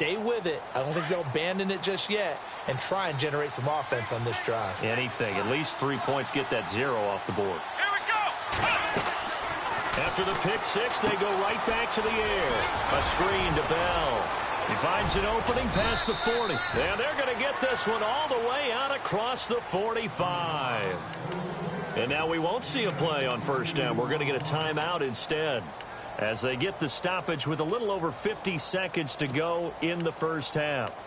stay with it. I don't think they'll abandon it just yet and try and generate some offense on this drive. Anything. At least 3 points, get that 0 off the board. Here we go. After the pick six, they go right back to the air. A screen to Bell. He finds an opening past the 40. And they're going to get this one all the way out across the 45. And now we won't see a play on first down. We're going to get a timeout instead, as they get the stoppage with a little over 50 seconds to go in the first half.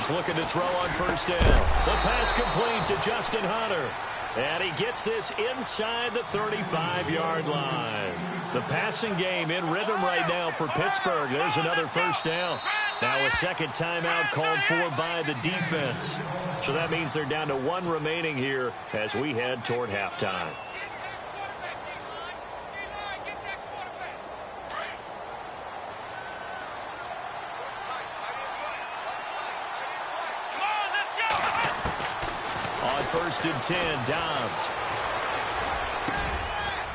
Looking to throw on first down. The pass complete to Justin Hunter. And he gets this inside the 35-yard line. The passing game in rhythm right now for Pittsburgh. There's another first down. Now a second timeout called for by the defense. So that means they're down to 1 remaining here as we head toward halftime. First and 10, Dobbs.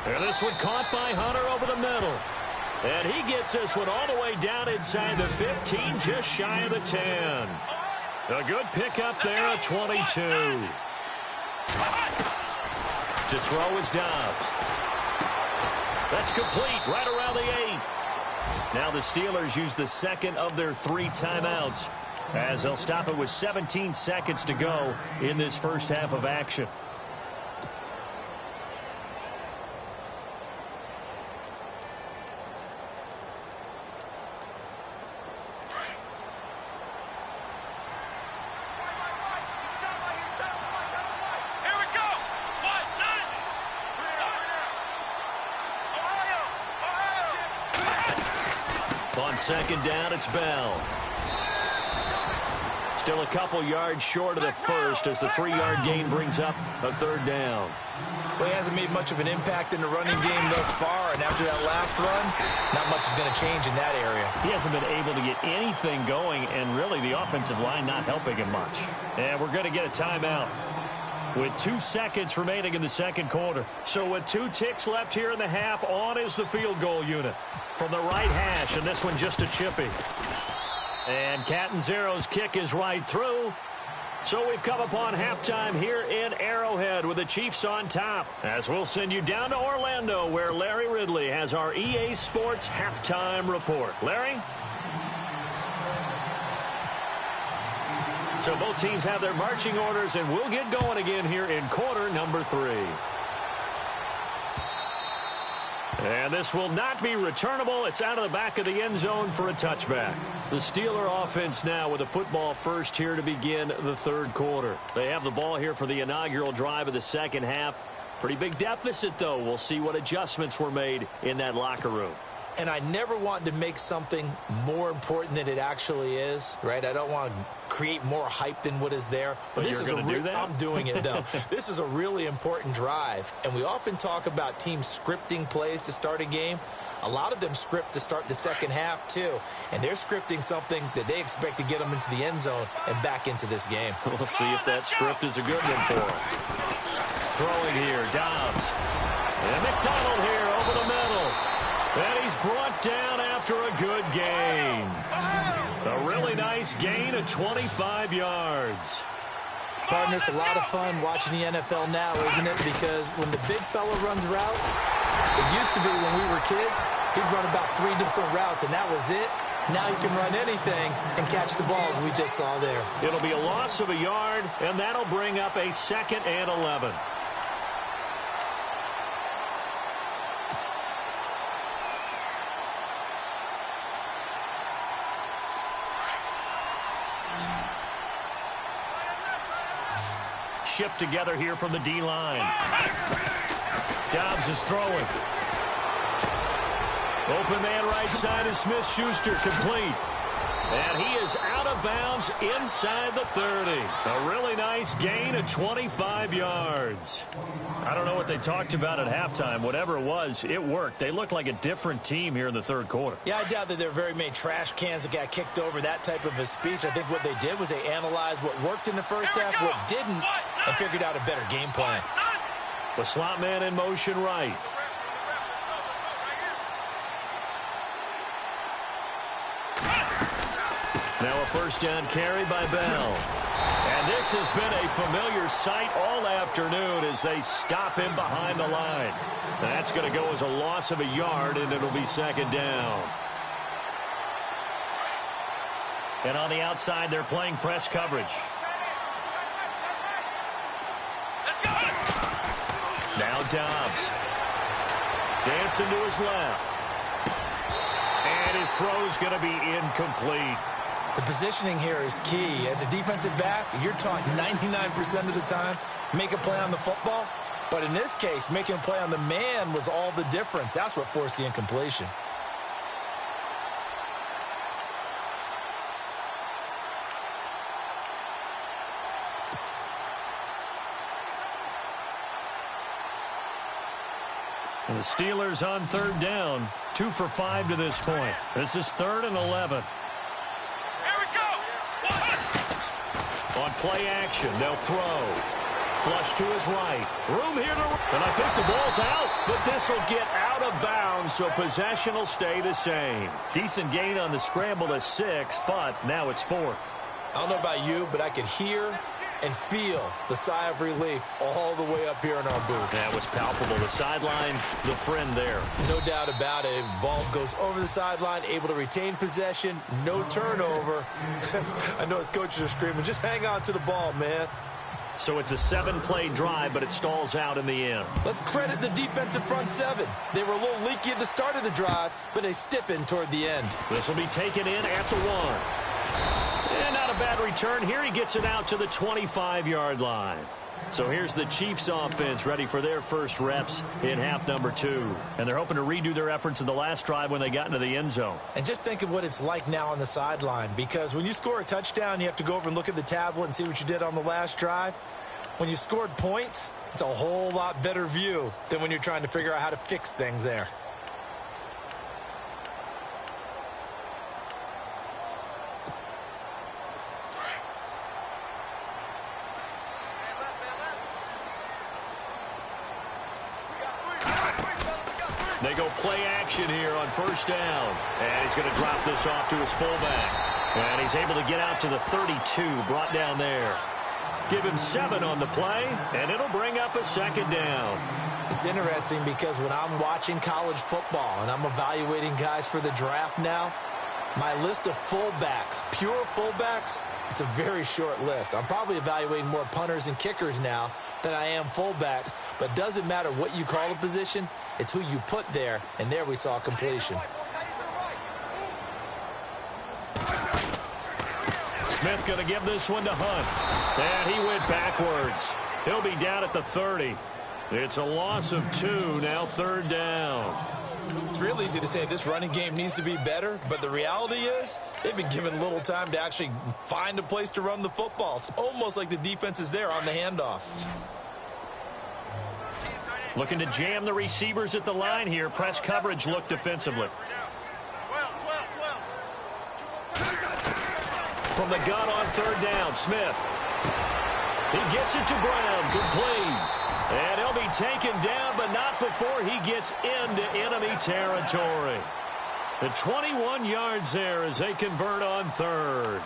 And this one caught by Hunter over the middle. And he gets this one all the way down inside the 15, just shy of the 10. A good pickup there at 22. To throw is Dobbs. That's complete right around the 8. Now the Steelers use the second of their 3 timeouts, as they'll stop it with 17 seconds to go in this first half of action. Here we go. On second down, it's Bell. Still a couple yards short of the first as the 3-yard gain brings up a third down. Well, he hasn't made much of an impact in the running game thus far, and after that last run, not much is going to change in that area. He hasn't been able to get anything going, and really the offensive line not helping him much. And we're going to get a timeout with 2 seconds remaining in the second quarter. So with 2 ticks left here in the half, on is the field goal unit from the right hash, and this one just a chippy. And Catanzaro's kick is right through. So we've come upon halftime here in Arrowhead with the Chiefs on top, as we'll send you down to Orlando, where Larry Ridley has our EA Sports halftime report. Larry? So both teams have their marching orders, and we'll get going again here in quarter number 3. And this will not be returnable. It's out of the back of the end zone for a touchback. The Steeler offense now with a football first here to begin the third quarter. They have the ball here for the inaugural drive of the second half. Pretty big deficit, though. We'll see what adjustments were made in that locker room. And I never want to make something more important than it actually is, right? I don't want to create more hype than what is there. But this is going to do that? I'm doing it, though. This is a really important drive. And we often talk about teams scripting plays to start a game. A lot of them script to start the second half, too. And they're scripting something that they expect to get them into the end zone and back into this game. We'll see if that script is a good one for them. Throwing here, Dobbs. And McDonald here over the middle. And he's brought down after a good gain. A really nice gain of 25 yards. Partner, it's a lot of fun watching the NFL now, isn't it? Because when the big fella runs routes, it used to be when we were kids, he'd run about 3 different routes, and that was it. Now he can run anything and catch the balls we just saw there. It'll be a loss of a yard, and that'll bring up a 2nd and 11. Shift together here from the D-line. Dobbs is throwing. Open man right side is Smith-Schuster, complete. And he is out of bounds inside the 30. A really nice gain of 25 yards. I don't know what they talked about at halftime. Whatever it was, it worked. They looked like a different team here in the third quarter. Yeah, I doubt that there are very many trash cans that got kicked over, that type of a speech. I think what they did was they analyzed what worked in the first half, what didn't, and figured out a better game plan. The slot man in motion right. Now a first down carry by Bell. And this has been a familiar sight all afternoon as they stop him behind the line. That's going to go as a loss of a yard, and it'll be second down. And on the outside, they're playing press coverage. Now Dobbs. Dancing to his left. And his throw's going to be incomplete. The positioning here is key. As a defensive back, you're taught 99% of the time, make a play on the football. But in this case, making a play on the man was all the difference. That's what forced the incompletion. And the Steelers on third down, 2 for 5 to this point. This is 3rd and 11. On play action, they'll throw. Flush to his right. Room here to... And I think the ball's out, but this will get out of bounds, so possession will stay the same. Decent gain on the scramble to 6, but now it's 4th. I don't know about you, but I could hear and feel the sigh of relief all the way up here in our booth. That was palpable. The sideline, the friend there. No doubt about it. Ball goes over the sideline, able to retain possession, no turnover. I know his coaches are screaming, just hang on to the ball, man. So it's a 7-play drive, but it stalls out in the end. Let's credit the defensive front 7. They were a little leaky at the start of the drive, but they stiffened toward the end. This will be taken in at the 1. And not a bad return. Here he gets it out to the 25-yard line. So here's the Chiefs offense ready for their first reps in half number 2. And they're hoping to redo their efforts in the last drive when they got into the end zone. And just think of what it's like now on the sideline, because when you score a touchdown, you have to go over and look at the tablet and see what you did on the last drive. When you scored points, it's a whole lot better view than when you're trying to figure out how to fix things there. They go play action here on first down. And he's going to drop this off to his fullback. And he's able to get out to the 32, brought down there. Give him 7 on the play, and it'll bring up a second down. It's interesting because when I'm watching college football and I'm evaluating guys for the draft now, my list of fullbacks, pure fullbacks, it's a very short list. I'm probably evaluating more punters and kickers now than I am fullbacks, but it doesn't matter what you call a position, it's who you put there, and there we saw completion. Smith going to give this one to Hunt. And he went backwards. He'll be down at the 30. It's a loss of 2, now third down. It's real easy to say this running game needs to be better, but the reality is they've been given little time to actually find a place to run the football. It's almost like the defense is there on the handoff. Looking to jam the receivers at the line here. Press coverage look defensively. From the gun on third down, Smith. He gets it to Brown, complete. And he'll be taken down, but not before he gets into enemy territory. The 21 yards there as they convert on third.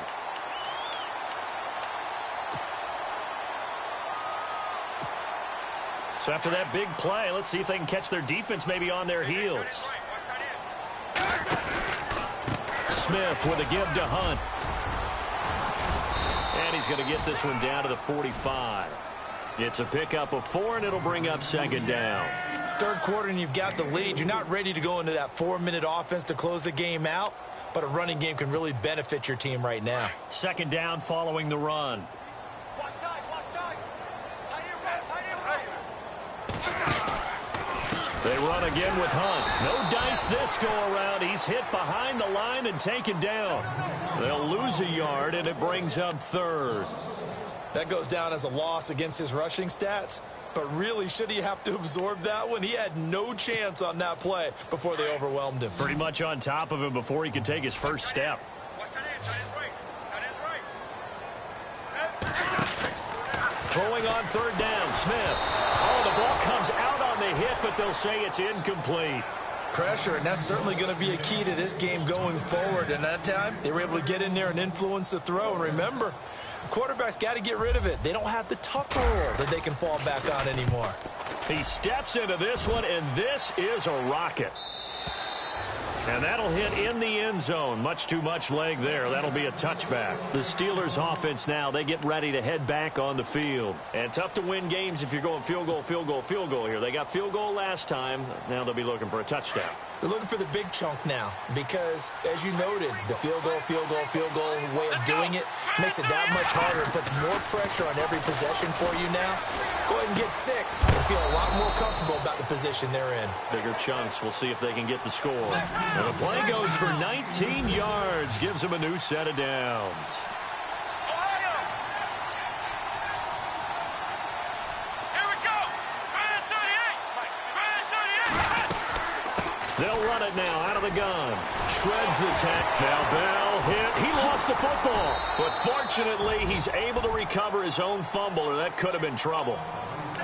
So after that big play, let's see if they can catch their defense maybe on their heels. Smith with a give to Hunt. And he's going to get this one down to the 45. It's a pickup of 4, and it'll bring up second down. Third quarter, and you've got the lead. You're not ready to go into that 4-minute offense to close the game out, but a running game can really benefit your team right now. Second down following the run. They run again with Hunt. No dice least this go-around, he's hit behind the line and taken down. They'll lose a yard, and it brings up third. That goes down as a loss against his rushing stats. But really, should he have to absorb that one? He had no chance on that play before they overwhelmed him. Pretty much on top of him before he could take his first step. Throwing on third down, Smith. Oh, the ball comes out on the hit, but they'll say it's incomplete. Pressure, and that's certainly going to be a key to this game going forward. And that time, they were able to get in there and influence the throw. And remember, quarterbacks got to get rid of it. They don't have the tuck rule that they can fall back on anymore. He steps into this one, and this is a rocket. And that'll hit in the end zone. Much too much leg there. That'll be a touchback. The Steelers offense now, they get ready to head back on the field. And tough to win games if you're going field goal, field goal, field goal here. They got field goal last time. Now they'll be looking for a touchdown. They're looking for the big chunk now because, as you noted, the field goal way of doing it makes it that much harder and puts more pressure on every possession for you now. Go ahead and get 6 and feel a lot more comfortable about the position they're in. Bigger chunks. We'll see if they can get the score. And the play goes for 19 yards. Gives them a new set of downs. They'll run it now out of the gun. Shreds the tack. Now Bell hit. He lost the football. But fortunately, he's able to recover his own fumble, or that could have been trouble.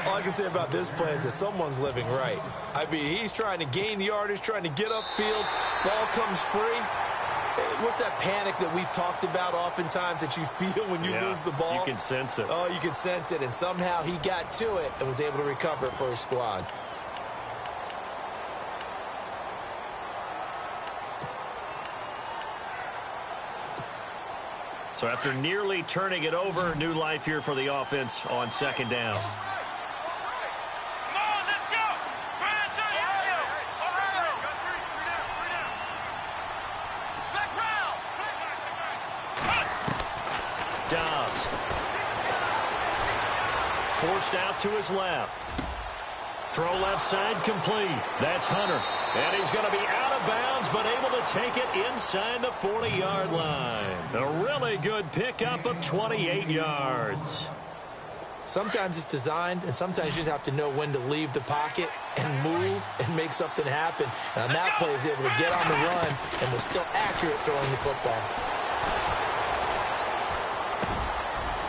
All I can say about this play is that someone's living right. I mean, he's trying to gain yardage, trying to get upfield. Ball comes free. What's that panic that we've talked about oftentimes that you feel when you lose the ball? You can sense it. Oh, you can sense it. And somehow he got to it and was able to recover it for his squad. So after nearly turning it over, new life here for the offense on second down. Dobbs. Forced out to his left. Throw left side complete. That's Hunter. And he's going to be out of bounds, but able to take it inside the 40-yard line. A really good pickup of 28 yards. Sometimes it's designed, and sometimes you just have to know when to leave the pocket and move and make something happen. And on that play, he was able to get on the run and was still accurate throwing the football.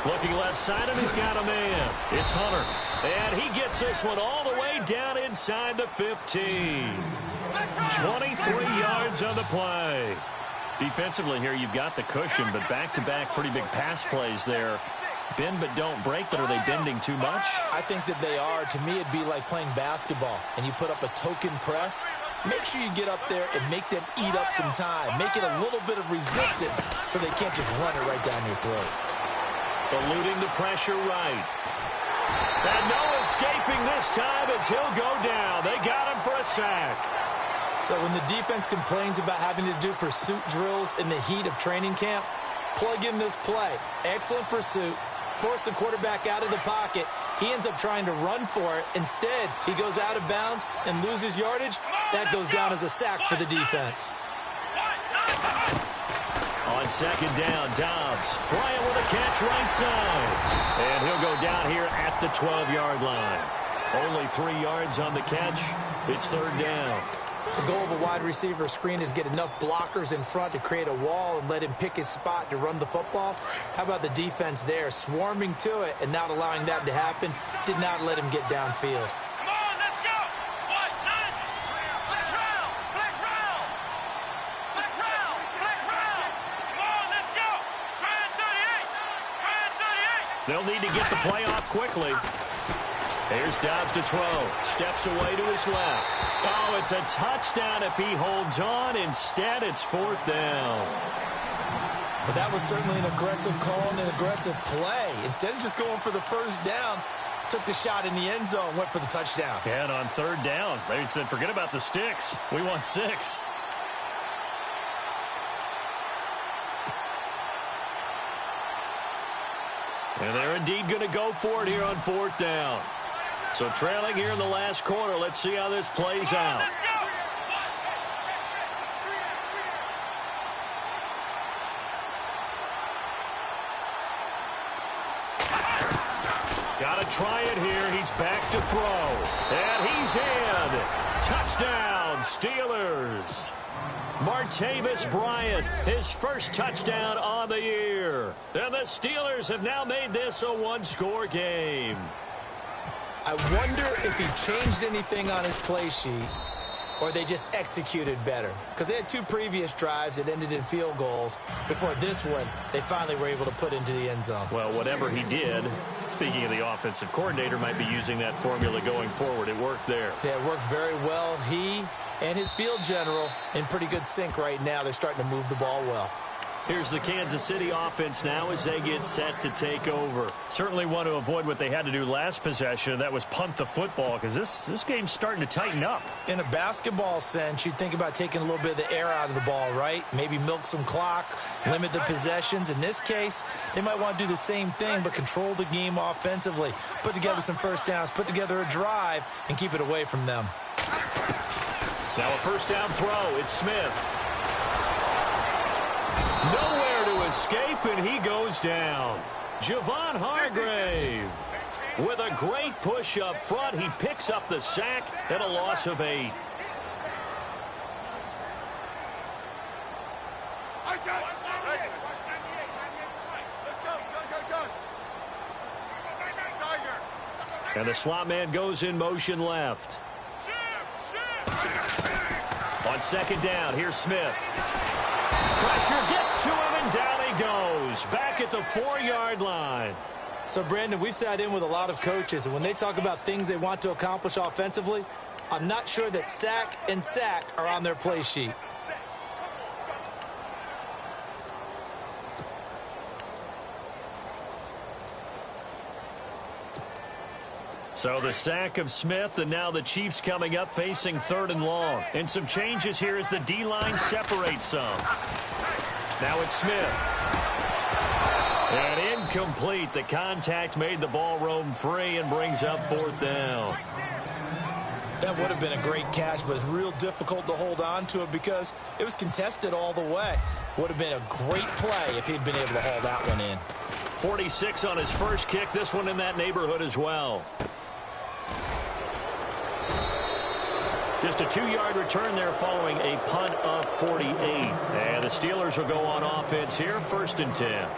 Looking left side, and he's got a man. It's Hunter. And he gets this one all the way down inside the 15. 23 yards on the play. Defensively here, you've got the cushion, but back-to-back pretty big pass plays there. Bend but don't break, but are they bending too much? I think that they are. To me, it'd be like playing basketball, and you put up a token press. Make sure you get up there and make them eat up some time. Make it a little bit of resistance so they can't just run it right down your throat. Eluding the pressure right. And no escaping this time as he'll go down. They got him for a sack. So when the defense complains about having to do pursuit drills in the heat of training camp, plug in this play. Excellent pursuit. Force the quarterback out of the pocket. He ends up trying to run for it. Instead, he goes out of bounds and loses yardage. That goes down as a sack for the defense. On second down, Dobbs. Bryant with a catch right side. And he'll go down here at the 12-yard line. Only 3 yards on the catch. It's third down. The goal of a wide receiver screen is get enough blockers in front to create a wall and let him pick his spot to run the football. How about the defense there? Swarming to it and not allowing that to happen. Did not let him get downfield. They'll need to get the play off quickly. Here's Dobbs to throw. Steps away to his left. Oh, it's a touchdown if he holds on. Instead, it's fourth down. But that was certainly an aggressive call and an aggressive play. Instead of just going for the first down, took the shot in the end zone, went for the touchdown. Yeah, and on third down, they said, forget about the sticks. We want 6. And they're indeed going to go for it here on fourth down. So trailing here in the last quarter, let's see how this plays out. Got to try it here. He's back to throw. And he's in. Touchdown, Steelers. Martavis Bryant, his first touchdown on the year. And the Steelers have now made this a one-score game. I wonder if he changed anything on his play sheet or they just executed better. Because they had two previous drives that ended in field goals. Before this one, they finally were able to put into the end zone. Well, whatever he did, speaking of the offensive coordinator, might be using that formula going forward. It worked there. Yeah, it worked very well. He and his field general in pretty good sync right now. They're starting to move the ball well. Here's the Kansas City offense now as they get set to take over. Certainly want to avoid what they had to do last possession. That was punt the football, because this game's starting to tighten up. In a basketball sense, you think about taking a little bit of the air out of the ball, right? Maybe milk some clock, limit the possessions. In this case, they might want to do the same thing, but control the game offensively. Put together some first downs, put together a drive, and keep it away from them. Now a first down throw. It's Smith. Nowhere to escape, and he goes down. Javon Hargrave with a great push up front. He picks up the sack and a loss of 8. And the slot man goes in motion left. On second down, here's Smith. Pressure gets to him, and down he goes. Back at the 4-yard line. So, Brandon, we've sat in with a lot of coaches, and when they talk about things they want to accomplish offensively, I'm not sure that sack and sack are on their play sheet. So the sack of Smith, and now the Chiefs coming up facing 3rd and long. And some changes here as the D-line separates some. Now it's Smith. And incomplete. The contact made the ball roam free and brings up 4th down. That would have been a great catch, but it's real difficult to hold on to it because it was contested all the way. Would have been a great play if he'd been able to haul that one in. 46 on his first kick. This one in that neighborhood as well. Just a 2-yard return there following a punt of 48. And the Steelers will go on offense here, 1st and 10.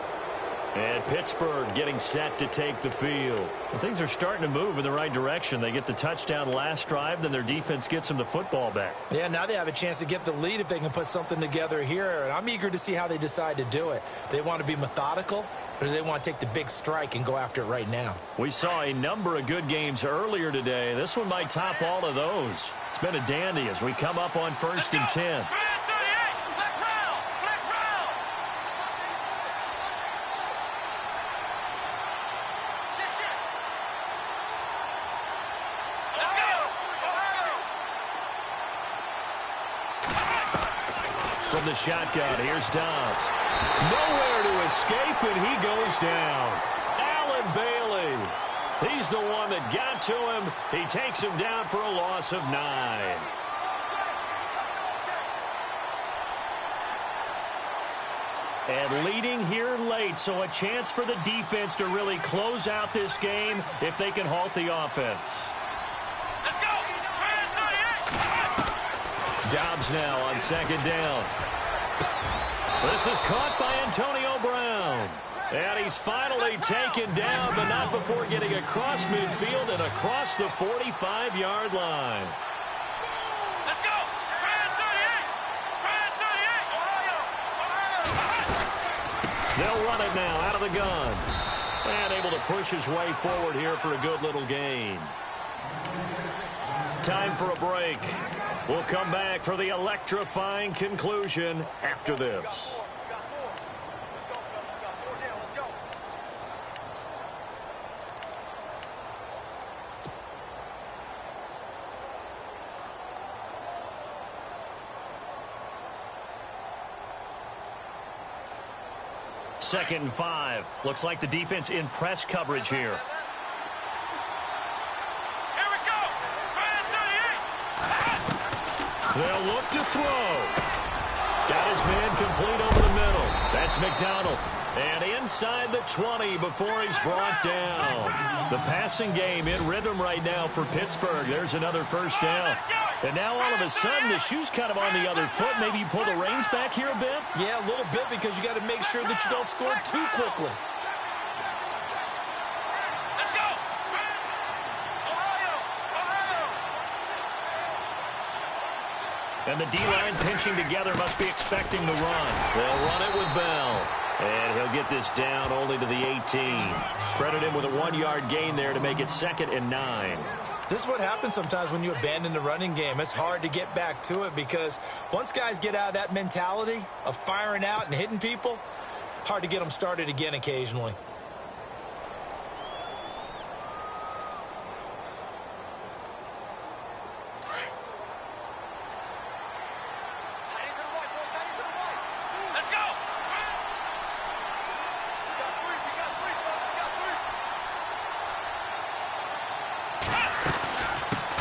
And Pittsburgh getting set to take the field. And things are starting to move in the right direction. They get the touchdown last drive, then their defense gets them the football back. Yeah, now they have a chance to get the lead if they can put something together here. And I'm eager to see how they decide to do it. Do they want to be methodical, or do they want to take the big strike and go after it right now? We saw a number of good games earlier today. This one might top all of those. It's been a dandy as we come up on 1st and 10. From the shotgun, here's Dobbs. Nowhere to escape, and he goes down. Allen Bailey. He's the one that got to him. He takes him down for a loss of 9. And leading here late, so a chance for the defense to really close out this game if they can halt the offense. Let's go! Dobbs now on 2nd down. This is caught by Antonio Brown. And he's finally taken down, but not before getting across midfield and across the 45-yard line. Let's go! They'll run it now out of the gun. And able to push his way forward here for a good little gain. Time for a break. We'll come back for the electrifying conclusion after this. Second and 5. Looks like the defense in press coverage here. Here we go! They'll look to throw. Got his man complete over the middle. That's McDonald. And inside the 20 before he's brought down. The passing game in rhythm right now for Pittsburgh. There's another first down. And now all of a sudden the shoe's kind of on the other foot. Maybe you pull the reins back here a bit? Yeah, a little bit, because you got to make sure that you don't score too quickly. Let's go! Ohio! Ohio! And the D-line pinching together must be expecting the run. They'll run it with Bell. And he'll get this down only to the 18. Credit him with a 1-yard gain there to make it 2nd and 9. This is what happens sometimes when you abandon the running game. It's hard to get back to it, because once guys get out of that mentality of firing out and hitting people, hard to get them started again occasionally. Let's go!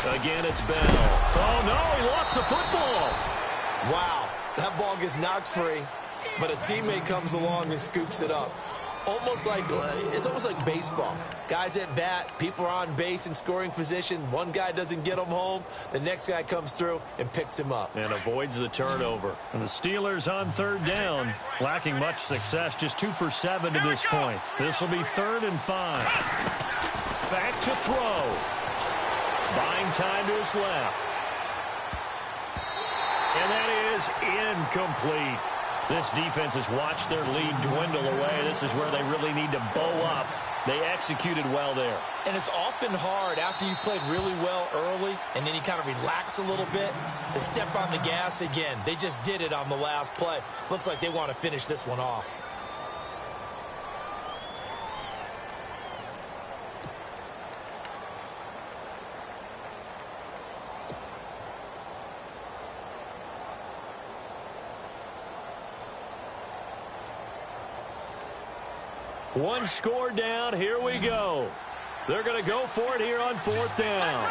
Again, it's Bell. Oh, no, he lost the football. Wow, that ball gets knocked free, but a teammate comes along and scoops it up. It's almost like baseball. Guys at bat, people are on base in scoring position. One guy doesn't get him home. The next guy comes through and picks him up. And avoids the turnover. And the Steelers on 3rd down, lacking much success, just 2 for 7 to this point. This will be 3rd and 5. Back to throw. Buying time to his left. And that is incomplete. This defense has watched their lead dwindle away. This is where they really need to bow up. They executed well there. And it's often hard after you've played really well early and then you kind of relax a little bit to step on the gas again. They just did it on the last play. Looks like they want to finish this one off. One score down. Here we go. They're going to go for it here on 4th down.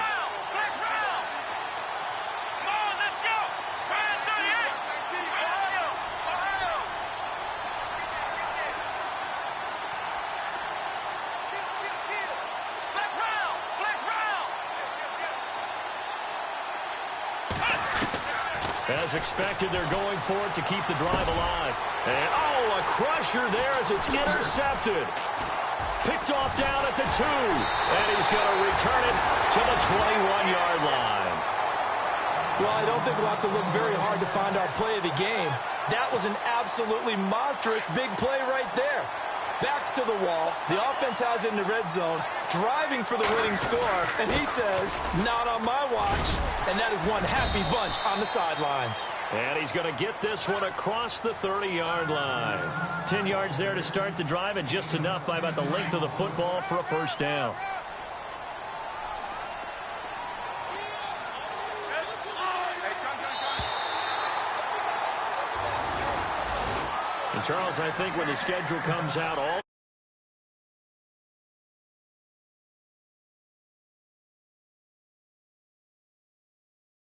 Come on, let's go! 38! Ohio! Ohio! Flex round! Flex round! As expected, they're going for it to keep the drive alive. And, oh, a crusher there as it's intercepted. Picked off down at the 2. And he's going to return it to the 21-yard line. Well, I don't think we'll have to look very hard to find our play of the game. That was an absolutely monstrous big play right there. Backs to the wall. The offense has it in the red zone, driving for the winning score. And he says, not on my watch. And that is one happy bunch on the sidelines. And he's going to get this one across the 30-yard line. 10 yards there to start the drive, and just enough by about the length of the football for a first down. And Charles, I think when the schedule comes out, all